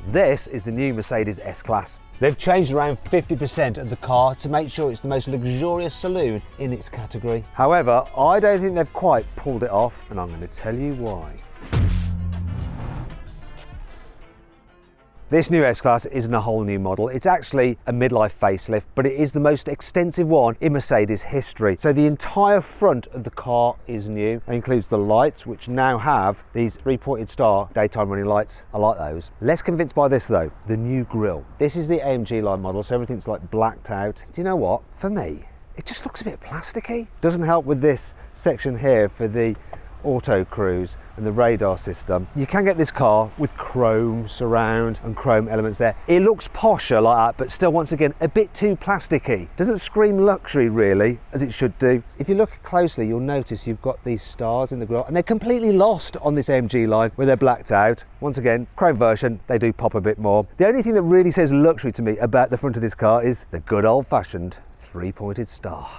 This is the new Mercedes S-Class. They've changed around 50% of the car to make sure it's the most luxurious saloon in its category. However, I don't think they've quite pulled it off, and I'm going to tell you why. This new S-Class isn't a whole new model. It's actually a midlife facelift, but it is the most extensive one in Mercedes history. So the entire front of the car is new. It includes the lights, which now have these three-pointed star daytime running lights. I like those. Less convinced by this though, the new grille. This is the AMG line model, so everything's like blacked out. Do you know what? For me, it just looks a bit plasticky. Doesn't help with this section here for the auto cruise and the radar system. You can get this car with chrome surround and chrome elements there. It looks posher like that, but still, once again, a bit too plasticky. Doesn't scream luxury really, as it should do. If you look closely, you'll notice you've got these stars in the grille, and they're completely lost on this AMG line where they're blacked out. Once again, chrome version, they do pop a bit more. The only thing that really says luxury to me about the front of this car is the good old-fashioned three-pointed star.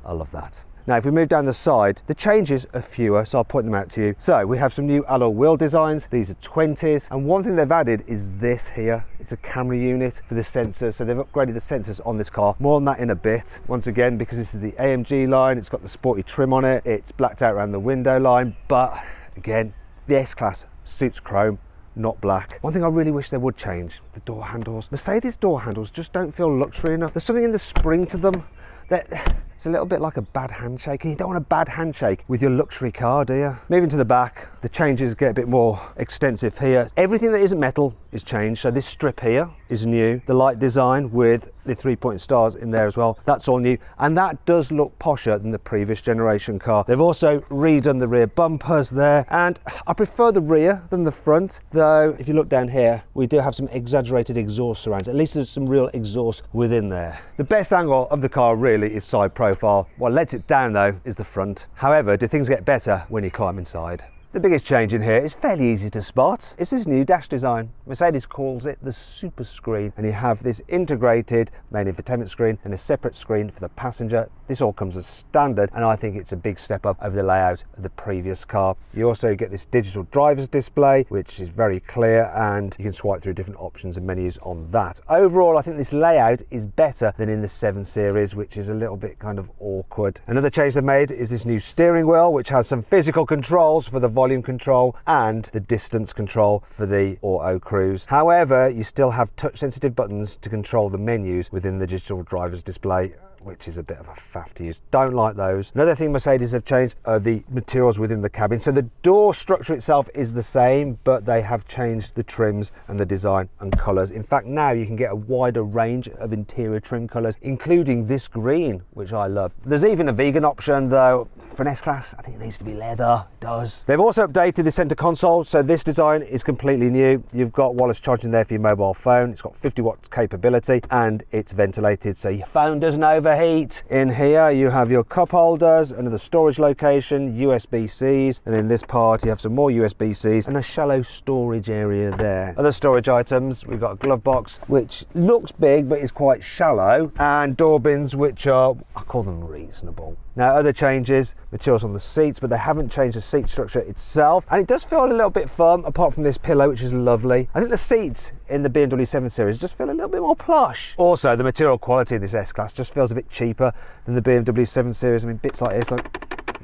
I love that. Now, if we move down the side, the changes are fewer, so I'll point them out to you. So we have some new alloy wheel designs. These are 20s. And one thing they've added is this here. It's a camera unit for the sensors. So they've upgraded the sensors on this car. More on that in a bit. Once again, because this is the AMG line, it's got the sporty trim on it. It's blacked out around the window line. But again, the S-Class suits chrome, not black. One thing I really wish they would change, the door handles. Mercedes door handles just don't feel luxury enough. There's something in the spring to them that it's a little bit like a bad handshake, and you don't want a bad handshake with your luxury car, do you? Moving to the back, the changes get a bit more extensive here. Everything that isn't metal is changed. So this strip here is new. The light design with the three-point stars in there as well, that's all new, and that does look posher than the previous generation car. They've also redone the rear bumpers there, and I prefer the rear than the front, though if you look down here, we do have some exaggerated exhaust surrounds. At least there's some real exhaust within there. The best angle of the car really is side profile. What lets it down though is the front. However, do things get better when you climb inside? The biggest change in here is fairly easy to spot. It's this new dash design. Mercedes calls it the super screen, and you have this integrated main infotainment screen and a separate screen for the passenger. This all comes as standard, and I think it's a big step up over the layout of the previous car. You also get this digital driver's display, which is very clear, and you can swipe through different options and menus on that. Overall, I think this layout is better than in the 7 Series, which is a little bit kind of awkward. Another change they've made is this new steering wheel, which has some physical controls for the volume control and the distance control for the auto cruise. However, you still have touch sensitive buttons to control the menus within the digital driver's display, which is a bit of a faff to use. Don't like those. Another thing Mercedes have changed are the materials within the cabin. So the door structure itself is the same, but they have changed the trims and the design and colours. In fact, now you can get a wider range of interior trim colours, including this green, which I love. There's even a vegan option though. For an S-Class, I think it needs to be leather. It does. They've also updated the centre console, so this design is completely new. You've got wireless charging there for your mobile phone. It's got 50 watts capability, and it's ventilated, so your phone doesn't overheat. In here, you have your cup holders, another storage location, USB-Cs, and in this part, you have some more USB-Cs and a shallow storage area there. Other storage items, we've got a glove box, which looks big, but is quite shallow, and door bins, which are, I call them reasonable. Now, other changes, materials on the seats, but they haven't changed the seat structure itself. And it does feel a little bit firm, apart from this pillow, which is lovely. I think the seats in the BMW 7 Series just feel a little bit more plush. Also, the material quality of this S-Class just feels a bit cheaper than the BMW 7 Series. I mean, bits like this, like,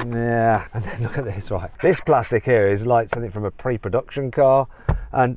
yeah. And then look at this, right? This plastic here is like something from a pre-production car, and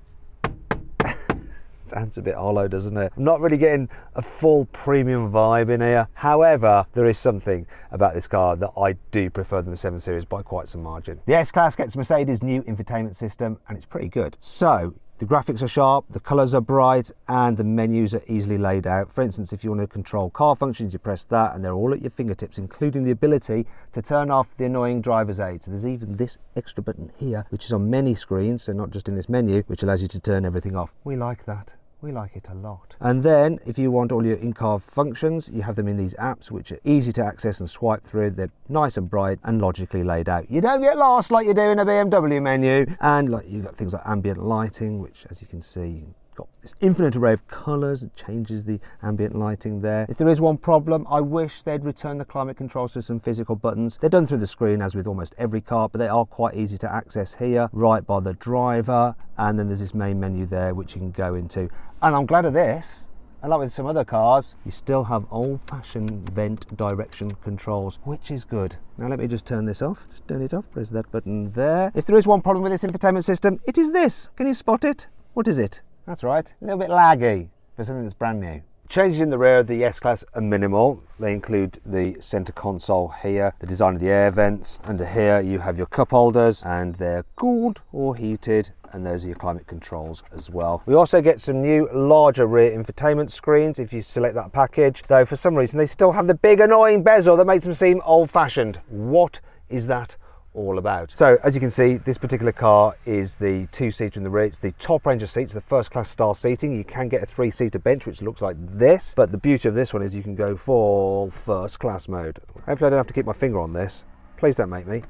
sounds a bit hollow, doesn't it? I'm not really getting a full premium vibe in here. However, there is something about this car that I do prefer than the 7 Series by quite some margin. The S-Class gets Mercedes' new infotainment system, and it's pretty good. So the graphics are sharp, the colours are bright, and the menus are easily laid out. For instance, if you want to control car functions, you press that, and they're all at your fingertips, including the ability to turn off the annoying driver's aid. So there's even this extra button here, which is on many screens, so not just in this menu, which allows you to turn everything off. We like that. We like it a lot. And then if you want all your in-car functions, you have them in these apps, which are easy to access and swipe through. They're nice and bright and logically laid out. You don't get lost like you do in a BMW menu. And like you've got things like ambient lighting, which as you can see, got this infinite array of colours. It changes the ambient lighting there. If there is one problem, I wish they'd return the climate control system physical buttons. They're done through the screen as with almost every car, but they are quite easy to access here, right by the driver. And then there's this main menu there, which you can go into. And I'm glad of this. Unlike with some other cars, you still have old-fashioned vent direction controls, which is good. Now let me just turn this off. Just turn it off, press that button there. If there is one problem with this infotainment system, it is this. Can you spot it? What is it? That's right, a little bit laggy for something that's brand new. Changes in the rear of the S-Class are minimal. They include the centre console here, the design of the air vents. Under here you have your cup holders, and they're cooled or heated, and those are your climate controls as well. We also get some new larger rear infotainment screens if you select that package, though for some reason they still have the big annoying bezel that makes them seem old-fashioned. What is that all about? So as you can see, this particular car is the two-seater in the rear. It's the top range of seats, the first class style seating. You can get a three-seater bench which looks like this, but the beauty of this one is you can go full first class mode. Hopefully I don't have to keep my finger on this. Please don't make me.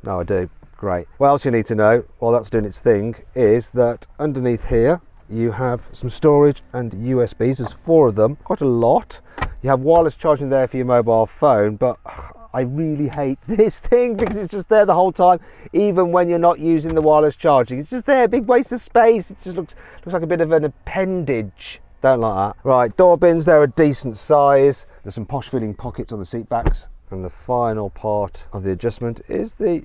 No, I do. Great. What else you need to know while that's doing its thing is that underneath here you have some storage and USBs. There's 4 of them, quite a lot. You have wireless charging there for your mobile phone, but I really hate this thing because it's just there the whole time, even when you're not using the wireless charging. It's just there, big waste of space. It just looks like a bit of an appendage. Don't like that. Right, door bins, they're a decent size. There's some posh feeling pockets on the seat backs. And the final part of the adjustment is the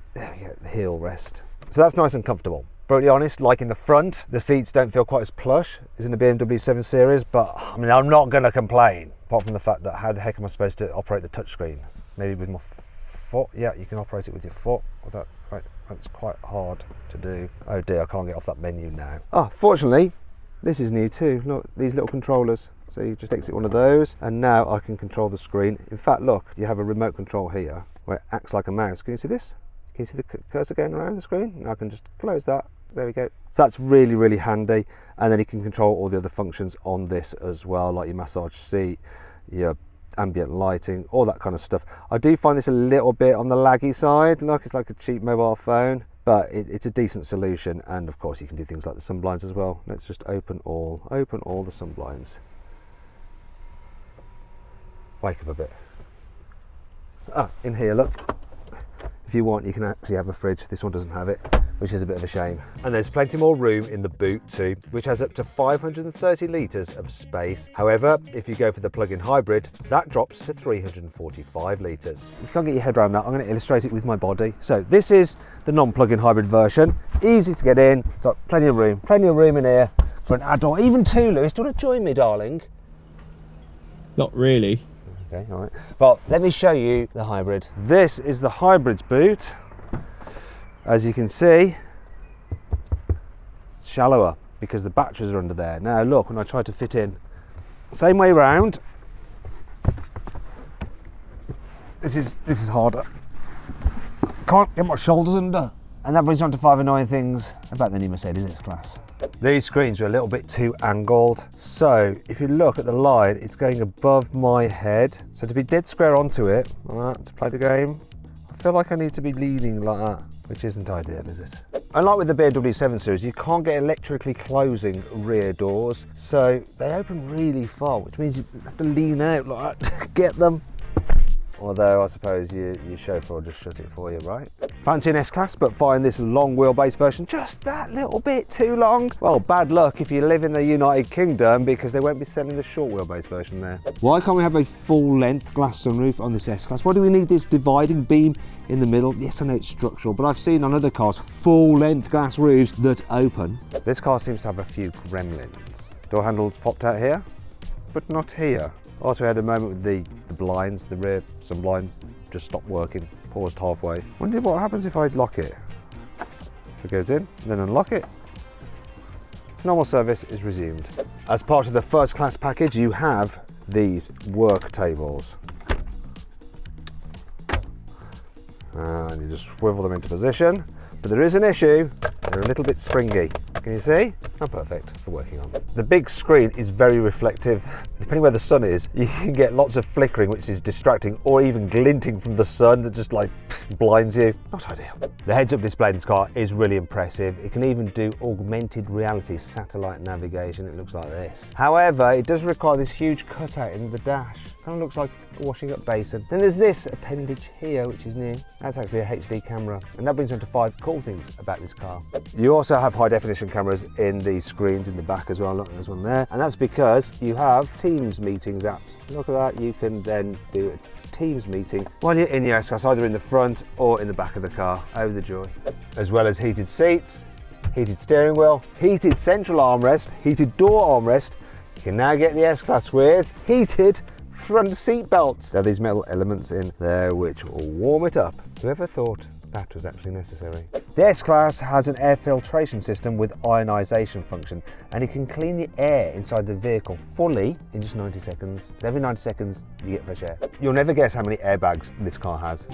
heel rest. So that's nice and comfortable. Brutally honest, like in the front, the seats don't feel quite as plush as in the BMW 7 Series, but I mean, I'm not gonna complain, apart from the fact that how the heck am I supposed to operate the touchscreen? Maybe with my foot? Yeah, you can operate it with your foot. Right, that's quite hard to do. Oh dear, I can't get off that menu now. Oh, fortunately, this is new too. Look, these little controllers. So you just exit one of those, and now I can control the screen. In fact, look, you have a remote control here where it acts like a mouse. Can you see this? Can you see the cursor going around the screen? Now I can just close that. There we go. So that's really, really handy. And then you can control all the other functions on this as well, like your massage seat, your ambient lighting, all that kind of stuff. I do find this a little bit on the laggy side. Look, it's like a cheap mobile phone, but it's a decent solution. And of course, you can do things like the sunblinds as well. Let's just open all the sunblinds. Wake up a bit. In here, look. If you want, you can actually have a fridge. This one doesn't have it, which is a bit of a shame. And there's plenty more room in the boot too, which has up to 530 litres of space. However, if you go for the plug-in hybrid, that drops to 345 litres. If you can't get your head around that, I'm going to illustrate it with my body. So this is the non-plug-in hybrid version. Easy to get in, got plenty of room in here for an adult, even 2, Lewis. Do you want to join me, darling? Not really. Okay, all right. Well, let me show you the hybrid. This is the hybrid's boot. As you can see, it's shallower because the batteries are under there. Now look, when I try to fit in, same way round, this is harder. Can't get my shoulders under. And that brings me on to 5 annoying things about the new Mercedes S-Class. These screens are a little bit too angled. So if you look at the line, it's going above my head. So to be dead square onto it, like that, to play the game, I feel like I need to be leaning like that, which isn't ideal, is it? Unlike with the BMW 7 Series, you can't get electrically closing rear doors. So they open really far, which means you have to lean out like that to get them. Although I suppose your chauffeur will just shut it for you, right? Fancy an S-Class, but find this long wheelbase version just that little bit too long? Well, bad luck if you live in the United Kingdom, because they won't be selling the short wheelbase version there. Why can't we have a full-length glass sunroof on this S-Class? Why do we need this dividing beam in the middle? Yes, I know it's structural, but I've seen on other cars full-length glass roofs that open. This car seems to have a few gremlins. Door handles popped out here, but not here. Also, we had a moment with the blinds, the rear sunblind just stopped working, paused halfway. Wonder what happens if I lock it. It goes in, then unlock it. Normal service is resumed. As part of the first class package, you have these work tables. And you just swivel them into position. But there is an issue, they're a little bit springy. Can you see? How perfect for working on. The big screen is very reflective. Depending where the sun is, you can get lots of flickering, which is distracting, or even glinting from the sun that just like blinds you. Not ideal. The heads-up display in this car is really impressive. It can even do augmented reality satellite navigation. It looks like this. However, it does require this huge cutout in the dash. Kind of looks like a washing up basin. Then there's this appendage here, which is new. That's actually a HD camera. And that brings on to 5 cool things about this car. You also have high definition cameras in the screens in the back as well. Look, there's one there. And that's because you have Teams meetings apps. Look at that. You can then do a Teams meeting while you're in your S-Class, either in the front or in the back of the car. Oh, the joy. As well as heated seats, heated steering wheel, heated central armrest, heated door armrest. You can now get the S-Class with heated front seat belts. There are these metal elements in there which will warm it up. Whoever thought that was actually necessary? The S-Class has an air filtration system with ionisation function, and it can clean the air inside the vehicle fully in just 90 seconds. So every 90 seconds you get fresh air. You'll never guess how many airbags this car has.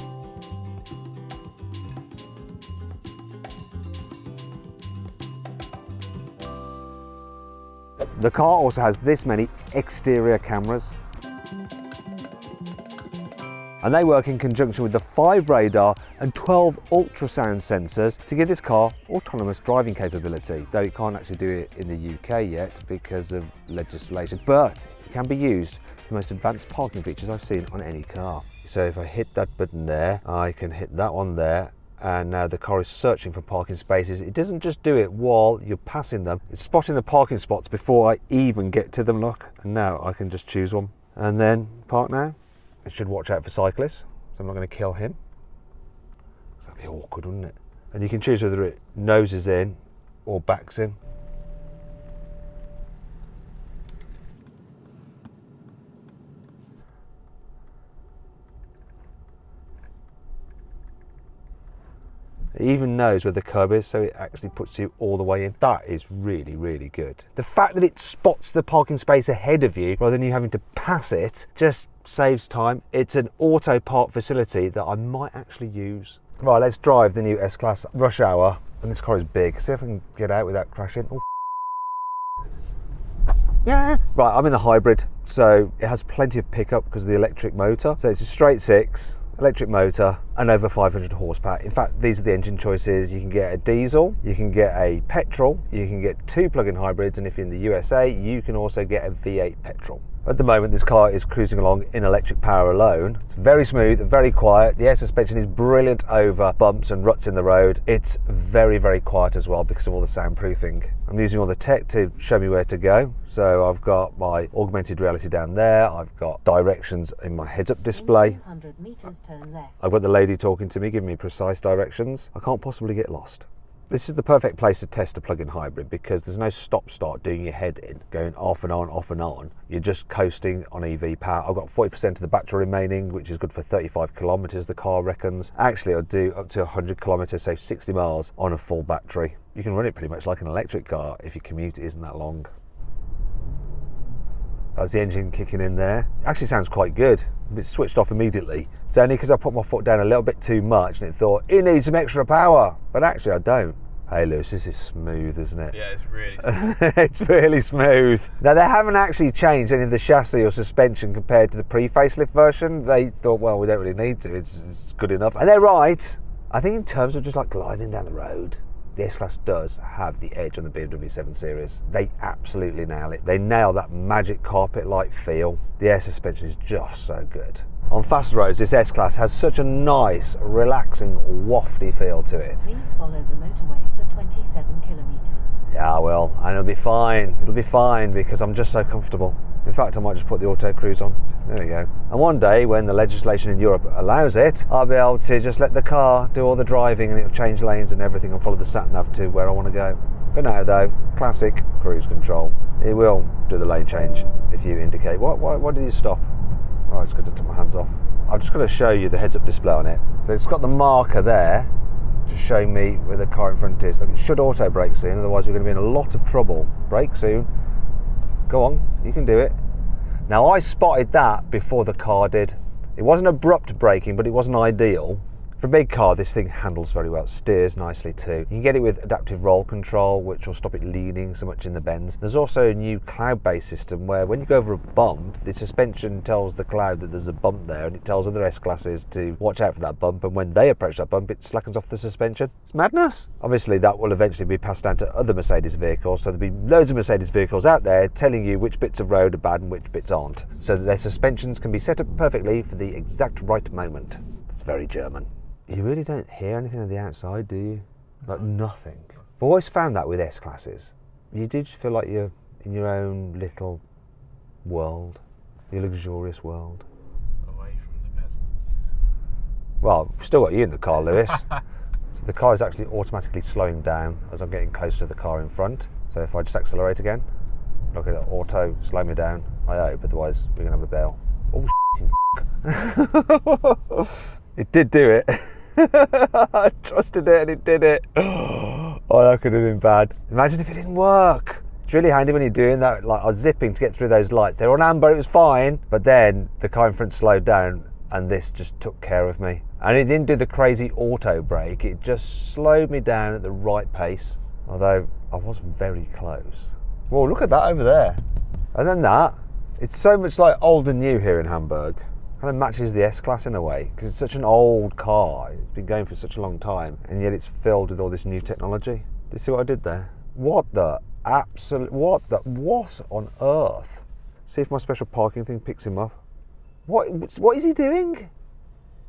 The car also has this many exterior cameras, and they work in conjunction with the 5 radar and 12 ultrasound sensors to give this car autonomous driving capability, though it can't actually do it in the UK yet because of legislation, but it can be used for the most advanced parking features I've seen on any car. So if I hit that button there, I can hit that one there, and now the car is searching for parking spaces. It doesn't just do it while you're passing them, it's spotting the parking spots before I even get to them, look. And now I can just choose one and then park now. It should watch out for cyclists, so I'm not going to kill him. That'd be awkward, wouldn't it? And you can choose whether it noses in or backs in. It even knows where the curb is, so it actually puts you all the way in. That is really, really good. The fact that it spots the parking space ahead of you rather than you having to pass it just saves time. It's an auto park facility that I might actually use. Right, let's drive the new S-Class rush hour. And this car is big. See if I can get out without crashing. Oh. Yeah. Right, I'm in the hybrid, so it has plenty of pickup because of the electric motor. So it's a straight 6. Electric motor and over 500 horsepower. In fact, these are the engine choices. You can get a diesel, you can get a petrol, you can get 2 plug-in hybrids, and if you're in the USA, you can also get a V8 petrol. At the moment, this car is cruising along in electric power alone. It's very smooth, very quiet. The air suspension is brilliant over bumps and ruts in the road. It's very, very quiet as well because of all the soundproofing. I'm using all the tech to show me where to go. So I've got my augmented reality down there. I've got directions in my heads-up display. 100 meters, turn left. I've got the lady talking to me, giving me precise directions. I can't possibly get lost. This is the perfect place to test a plug-in hybrid because there's no stop-start doing your head in, going off and on, off and on. You're just coasting on EV power. I've got 40% of the battery remaining, which is good for 35 kilometers, the car reckons. Actually, I'll do up to 100 kilometers, so 60 miles on a full battery. You can run it pretty much like an electric car if your commute isn't that long. That's the engine kicking in there. It actually sounds quite good. It's switched off immediately. It's only because I put my foot down a little bit too much and it thought, it needs some extra power. But actually I don't. Hey Lewis, this is smooth, isn't it? Yeah, it's really smooth. It's really smooth. Now they haven't actually changed any of the chassis or suspension compared to the pre-facelift version. They thought, well, we don't really need to, it's good enough. And they're right. I think in terms of just like gliding down the road, the S-Class does have the edge on the BMW 7 Series. They absolutely nail it. They nail that magic carpet-like feel. The air suspension is just so good. On fast roads, this S-Class has such a nice, relaxing, wafty feel to it. Please follow the motorway for 27 kilometers. Yeah, well, and it'll be fine. It'll be fine because I'm just so comfortable. In fact, I might just put the auto cruise on. There we go. And one day, when the legislation in Europe allows it, I'll be able to just let the car do all the driving and it'll change lanes and everything and follow the sat-nav to where I want to go. For now, though, classic cruise control. It will do the lane change if you indicate. Why did you stop? Oh, it's good to take my hands off. I've just got to show you the heads-up display on it. So it's got the marker there, just showing me where the car in front is. Look, it should auto brake soon, otherwise we're going to be in a lot of trouble. Brake soon. Go on, you can do it. Now I spotted that before the car did. It wasn't abrupt braking, but it wasn't ideal. For a big car, this thing handles very well, steers nicely too. You can get it with adaptive roll control, which will stop it leaning so much in the bends. There's also a new cloud-based system where when you go over a bump, the suspension tells the cloud that there's a bump there, and it tells other S-classes to watch out for that bump, and when they approach that bump, it slackens off the suspension. It's madness. Obviously, that will eventually be passed down to other Mercedes vehicles, so there'll be loads of Mercedes vehicles out there telling you which bits of road are bad and which bits aren't, so that their suspensions can be set up perfectly for the exact right moment. That's very German. You really don't hear anything on the outside, do you? Like nothing. I've always found that with S-classes. You do just feel like you're in your own little world, your luxurious world. Away from the peasants. Well, we've still got you in the car, Lewis. So the car is actually automatically slowing down as I'm getting close to the car in front. So if I just accelerate again, look at it, auto, slow me down. I hope, otherwise we're going to have a bail. Oh, it did do it. I trusted it and it did it. Oh, that could have been bad. Imagine if it didn't work. It's really handy when you're doing that. Like I was zipping to get through those lights. They were on amber, it was fine. But then the car in front slowed down and this just took care of me. And it didn't do the crazy auto brake. It just slowed me down at the right pace. Although I was very close. Whoa, look at that over there. And then that. It's so much like old and new here in Hamburg. Kind of matches the S-Class in a way, because it's such an old car. It's been going for such a long time, and yet it's filled with all this new technology. Do you see what I did there? What on earth? See if my special parking thing picks him up. What is he doing?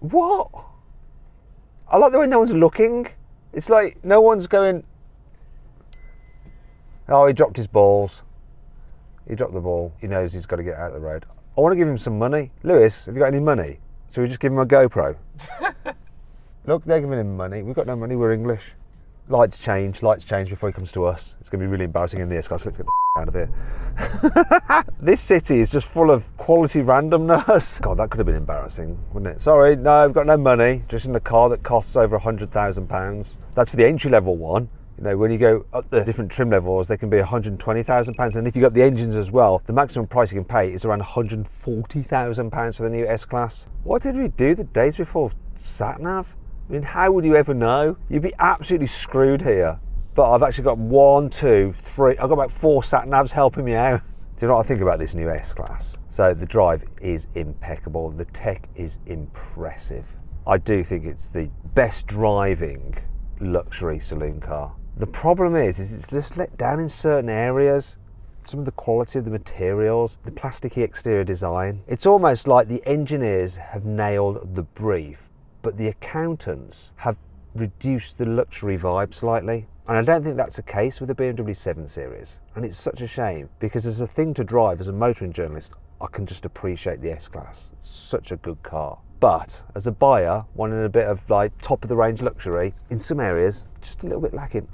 What? I like the way no one's looking. It's like no one's going, oh, he dropped his balls. He dropped the ball. He knows he's got to get out of the road. I want to give him some money. Lewis, have you got any money? Should we just give him a GoPro? Look, they're giving him money. We've got no money, we're English. Lights change before he comes to us. It's going to be really embarrassing in the S-Class. Let's get the out of here. This city is just full of quality randomness. God, that could have been embarrassing, wouldn't it? Sorry, no, I've got no money. Just in a car that costs over £100,000. That's for the entry-level one. You know, when you go up the different trim levels, they can be £120,000. And if you've got the engines as well, the maximum price you can pay is around £140,000 for the new S-Class. What did we do the days before sat-nav? I mean, how would you ever know? You'd be absolutely screwed here. But I've actually got 1, 2, 3, I've got about 4 sat-navs helping me out. Do you know what I think about this new S-Class? So the drive is impeccable. The tech is impressive. I do think it's the best driving luxury saloon car. The problem is it's just let down in certain areas. Some of the quality of the materials, the plasticky exterior design. It's almost like the engineers have nailed the brief, but the accountants have reduced the luxury vibe slightly. And I don't think that's the case with the BMW 7 Series. And it's such a shame, because as a thing to drive, as a motoring journalist, I can just appreciate the S-Class. It's such a good car. But as a buyer, wanting a bit of like top of the range luxury, in some areas, just a little bit lacking.